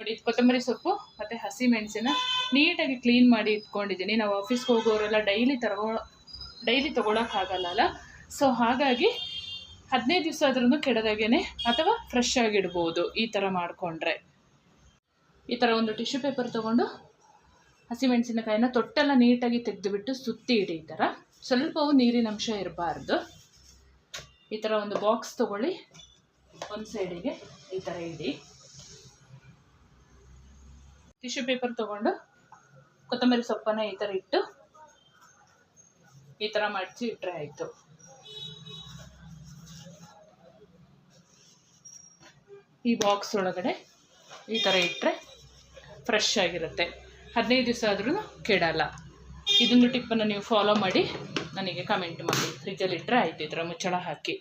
ನೋಡಿ, ಕೊತ್ತಂಬರಿ ಸೊಪ್ಪು ಮತ್ತು ಹಸಿಮೆಣಸಿನ ನೀಟಾಗಿ ಕ್ಲೀನ್ ಮಾಡಿ ಇಟ್ಕೊಂಡಿದ್ದೀನಿ. ನಾವು ಆಫೀಸ್ಗೆ ಹೋಗೋರೆಲ್ಲ ಡೈಲಿ ತೊಗೊಳಕ್ಕಾಗಲ್ಲ. ಸೊ ಹಾಗಾಗಿ 15 ದಿವಸ ಆದ್ರೂ ಕೆಡದಾಗೇ ಅಥವಾ ಫ್ರೆಶ್ ಆಗಿಡ್ಬೋದು ಈ ಥರ ಮಾಡಿಕೊಂಡ್ರೆ. ಈ ಥರ ಒಂದು ಟಿಶ್ಯೂ ಪೇಪರ್ ತೊಗೊಂಡು ಹಸಿಮೆಣಸಿನಕಾಯಿನ ತೊಟ್ಟೆಲ್ಲ ನೀಟಾಗಿ ತೆಗೆದುಬಿಟ್ಟು ಸುತ್ತಿ ಇಡಿ. ಈ ಥರ ಸ್ವಲ್ಪವೂ ನೀರಿನ ಅಂಶ ಇರಬಾರ್ದು. ಈ ಥರ ಒಂದು ಬಾಕ್ಸ್ ತೊಗೊಳ್ಳಿ, ಒಂದು ಸೈಡಿಗೆ ಈ ಥರ ಇಡಿ. ಟಿಶ್ಯೂ ಪೇಪರ್ ತೊಗೊಂಡು ಕೊತ್ತಂಬರಿ ಸೊಪ್ಪನ್ನು ಈ ಥರ ಇಟ್ಟು ಈ ಥರ ಮಡಚಿ ಇಟ್ಟರೆ ಆಯಿತು. ಈ ಬಾಕ್ಸ್ ಒಳಗಡೆ ಈ ಥರ ಇಟ್ಟರೆ ಫ್ರೆಶ್ ಆಗಿರುತ್ತೆ, 15 ದಿವಸ ಆದ್ರೂ ಕೆಡಲ್ಲ. ಇದೊಂದು ಟಿಪ್ಪನ್ನು ನೀವು ಫಾಲೋ ಮಾಡಿ ನನಗೆ ಕಮೆಂಟ್ ಮಾಡಿ. ಫ್ರಿಜ್ಜಲ್ಲಿ ಇಟ್ಟರೆ ಆಯಿತು ಈ ಥರ ಮುಚ್ಚಳ ಹಾಕಿ.